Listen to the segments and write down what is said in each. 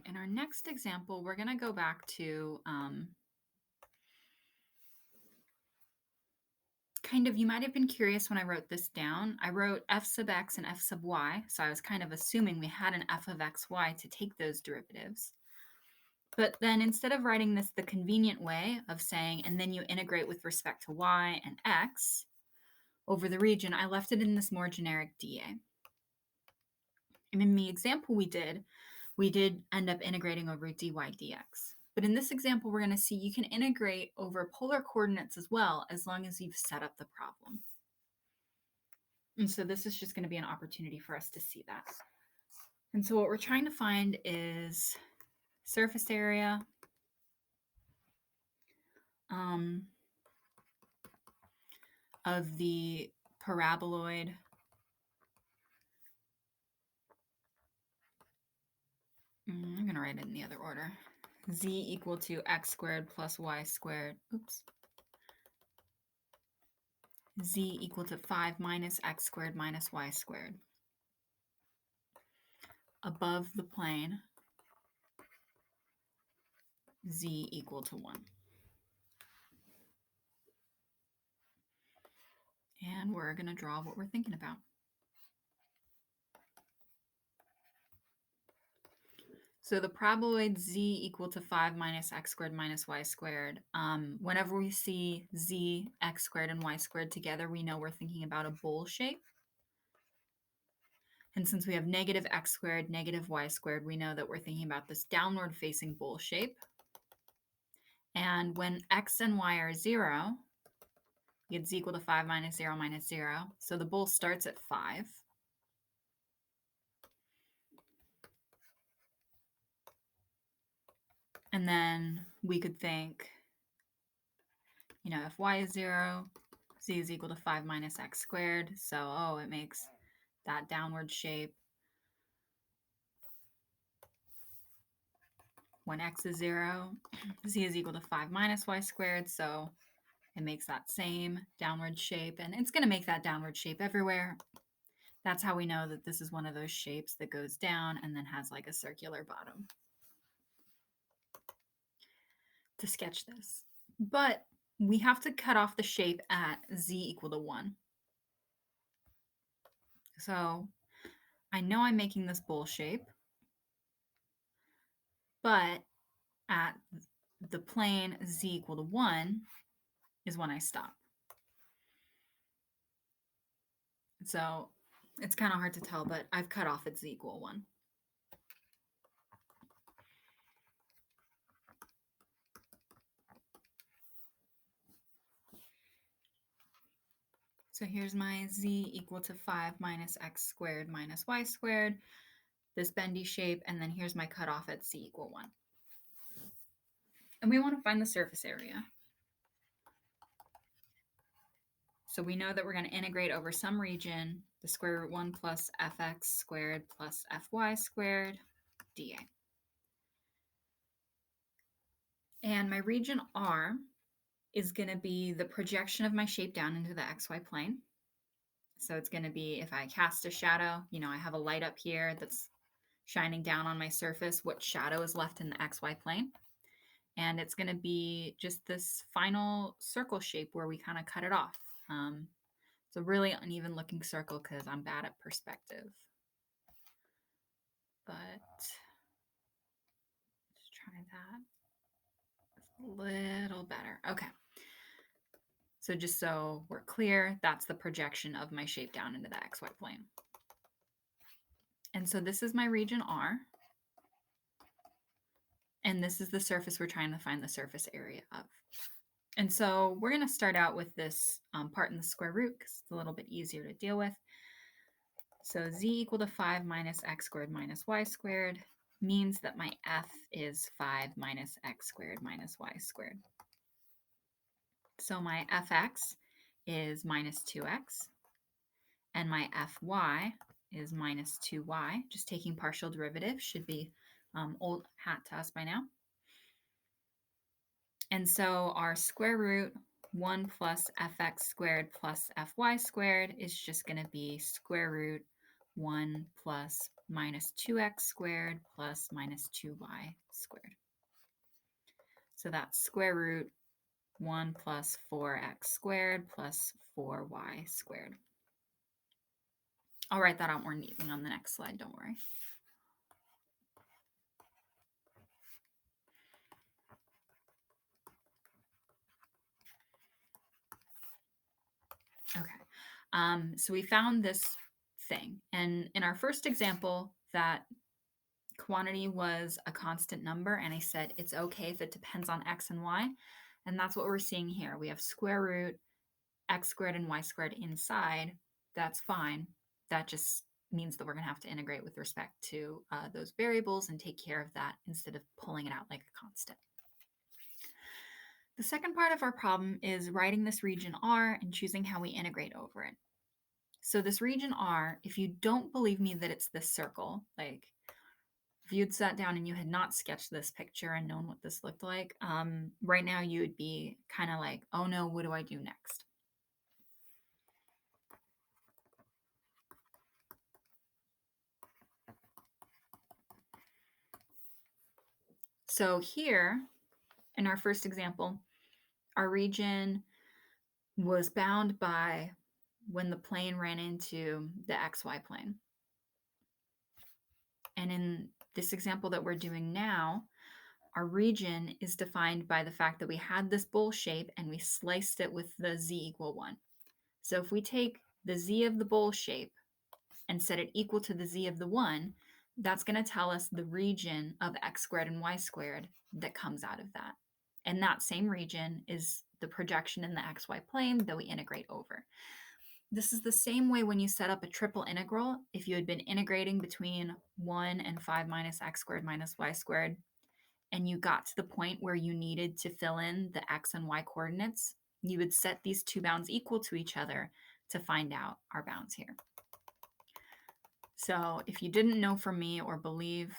In our next example, we're going to go back to you might have been curious when I wrote this down. I wrote f sub x and f sub y, so I was kind of assuming we had an f of x, y to take those derivatives. But then instead of writing this the convenient way of saying, and then you integrate with respect to y and x over the region, I left it in this more generic dA. And in the example we did end up integrating over dy dx. But in this example, we're going to see you can integrate over polar coordinates as well, as long as you've set up the problem. And so this is just going to be an opportunity for us to see that. And so what we're trying to find is surface area of the paraboloid I'm going to write it in the other order. Z equal to x squared plus y squared. Oops. Z equal to 5 minus x squared minus y squared. Above the plane, z equal to 1. And we're going to draw what we're thinking about. So the paraboloid z equal to 5 minus x squared minus y squared, whenever we see z, x squared, and y squared together, we know we're thinking about a bowl shape. And since we have negative x squared, negative y squared, we know that we're thinking about this downward facing bowl shape. And when x and y are 0, you get z equal to 5 minus 0 minus 0. So the bowl starts at 5. And then we could think, if y is 0, z is equal to 5 minus x squared. So, it makes that downward shape. When x is 0, z is equal to 5 minus y squared. So it makes that same downward shape. And it's going to make that downward shape everywhere. That's how we know that this is one of those shapes that goes down and then has like a circular bottom. To sketch this. But we have to cut off the shape at z equal to 1. So I know I'm making this bowl shape, but at the plane z equal to 1 is when I stop. So it's kind of hard to tell, but I've cut off at z equal 1. So here's my z equal to 5 minus x squared minus y squared, this bendy shape, and then here's my cutoff at z equal 1. And we want to find the surface area. So we know that we're going to integrate over some region, the square root 1 plus fx squared plus fy squared dA. And my region R is going to be the projection of my shape down into the xy plane. So it's going to be, if I cast a shadow, I have a light up here that's shining down on my surface, what shadow is left in the xy plane. And it's going to be just this final circle shape where we kind of cut it off. It's a really uneven looking circle because I'm bad at perspective. But let's try that. It's a little better. Okay. So just so we're clear, that's the projection of my shape down into the xy plane. And so this is my region R. And this is the surface we're trying to find the surface area of. And so we're going to start out with this part in the square root because it's a little bit easier to deal with. So z equal to 5 minus x squared minus y squared means that my f is 5 minus x squared minus y squared. So my fx is minus 2x, and my fy is minus 2y. Just taking partial derivatives should be old hat to us by now. And so our square root 1 plus fx squared plus fy squared is just going to be square root 1 plus minus 2x squared plus minus 2y squared. So that's square root 1 plus 4x squared plus 4y squared. I'll write that out more neatly on the next slide, don't worry. Okay, so we found this thing. And in our first example, that quantity was a constant number, and I said it's okay if it depends on x and y. And that's what we're seeing here. We have square root x squared and y squared inside. That's fine. That just means that we're going to have to integrate with respect to those variables and take care of that instead of pulling it out like a constant. The second part of our problem is writing this region R and choosing how we integrate over it. So this region R, if you don't believe me that it's this circle, like if you'd sat down and you had not sketched this picture and known what this looked like, right now you would be kind of like, oh no, what do I do next? So here, in our first example, our region was bound by when the plane ran into the xy plane. And in this example that we're doing now, our region is defined by the fact that we had this bowl shape and we sliced it with the z equal 1. So if we take the z of the bowl shape and set it equal to the z of the 1, that's going to tell us the region of x squared and y squared that comes out of that. And that same region is the projection in the xy plane that we integrate over. This is the same way when you set up a triple integral. If you had been integrating between 1 and 5 minus x squared minus y squared, and you got to the point where you needed to fill in the x and y coordinates, you would set these two bounds equal to each other to find out our bounds here. So if you didn't know from me or believe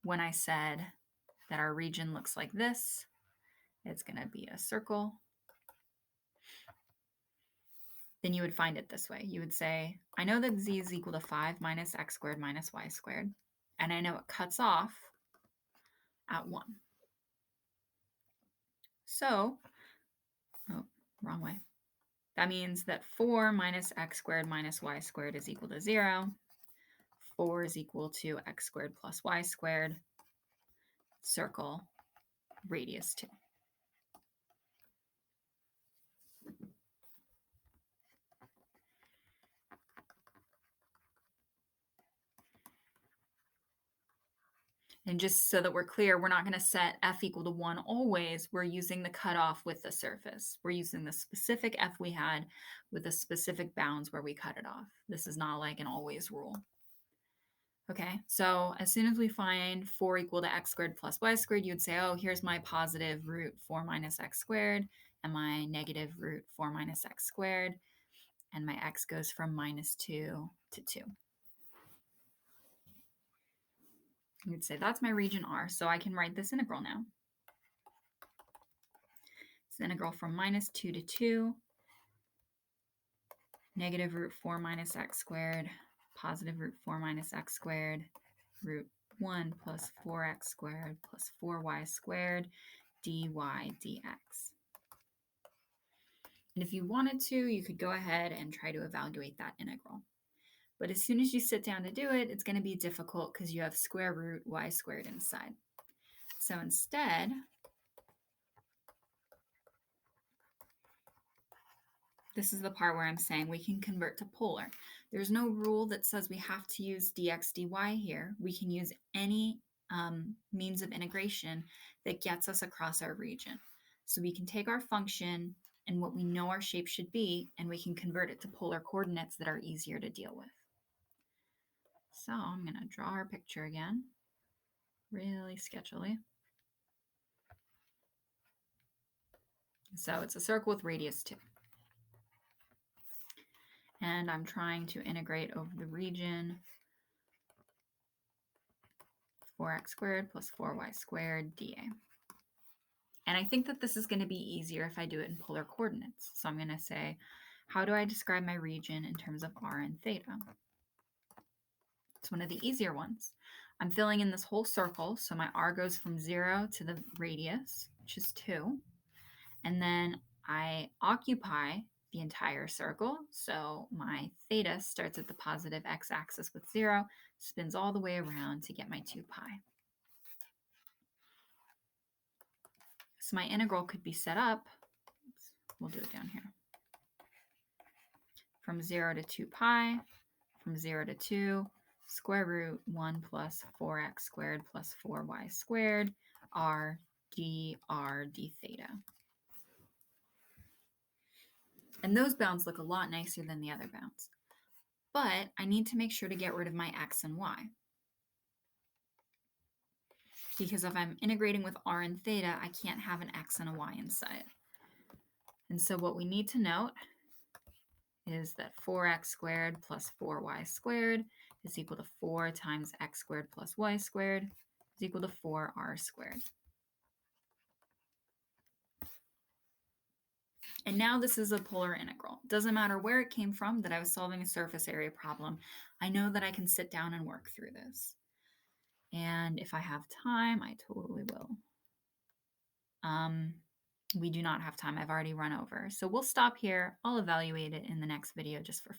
when I said that our region looks like this, it's going to be a circle, then you would find it this way. You would say, I know that z is equal to 5 minus x squared minus y squared, and I know it cuts off at 1. So, oh, wrong way. That means that 4 minus x squared minus y squared is equal to 0. 4 is equal to x squared plus y squared, circle, radius 2. And just so that we're clear, we're not going to set f equal to 1 always. We're using the cutoff with the surface. We're using the specific f we had with the specific bounds where we cut it off. This is not like an always rule. Okay, so as soon as we find 4 equal to x squared plus y squared, you'd say, oh, here's my positive root 4 minus x squared and my negative root 4 minus x squared. And my x goes from minus 2 to 2. You'd say that's my region R, so I can write this integral now. It's the integral from minus 2 to 2, negative root 4 minus x squared, positive root 4 minus x squared, root 1 plus 4x squared plus 4y squared, dy dx. And if you wanted to, you could go ahead and try to evaluate that integral. But as soon as you sit down to do it, it's going to be difficult because you have square root y squared inside. So instead, this is the part where I'm saying we can convert to polar. There's no rule that says we have to use dx dy here. We can use any means of integration that gets us across our region. So we can take our function and what we know our shape should be, and we can convert it to polar coordinates that are easier to deal with. So I'm going to draw our picture again, really sketchily. So it's a circle with radius 2. And I'm trying to integrate over the region 4x squared plus 4y squared dA. And I think that this is going to be easier if I do it in polar coordinates. So I'm going to say, how do I describe my region in terms of r and theta? It's one of the easier ones. I'm filling in this whole circle, so my r goes from 0 to the radius, which is 2. And then I occupy the entire circle, so my theta starts at the positive x-axis with 0, spins all the way around to get my 2 pi. So my integral could be set up, we'll do it down here, from 0 to 2 pi, from 0 to 2, square root 1 plus 4x squared plus 4y squared, r d theta. And those bounds look a lot nicer than the other bounds. But I need to make sure to get rid of my x and y. Because if I'm integrating with r and theta, I can't have an x and a y inside. And so what we need to note is that 4x squared plus 4y squared is equal to 4 times x squared plus y squared is equal to 4r squared. And now this is a polar integral. Doesn't matter where it came from that I was solving a surface area problem. I know that I can sit down and work through this. And if I have time, I totally will. We do not have time. I've already run over. So we'll stop here. I'll evaluate it in the next video just for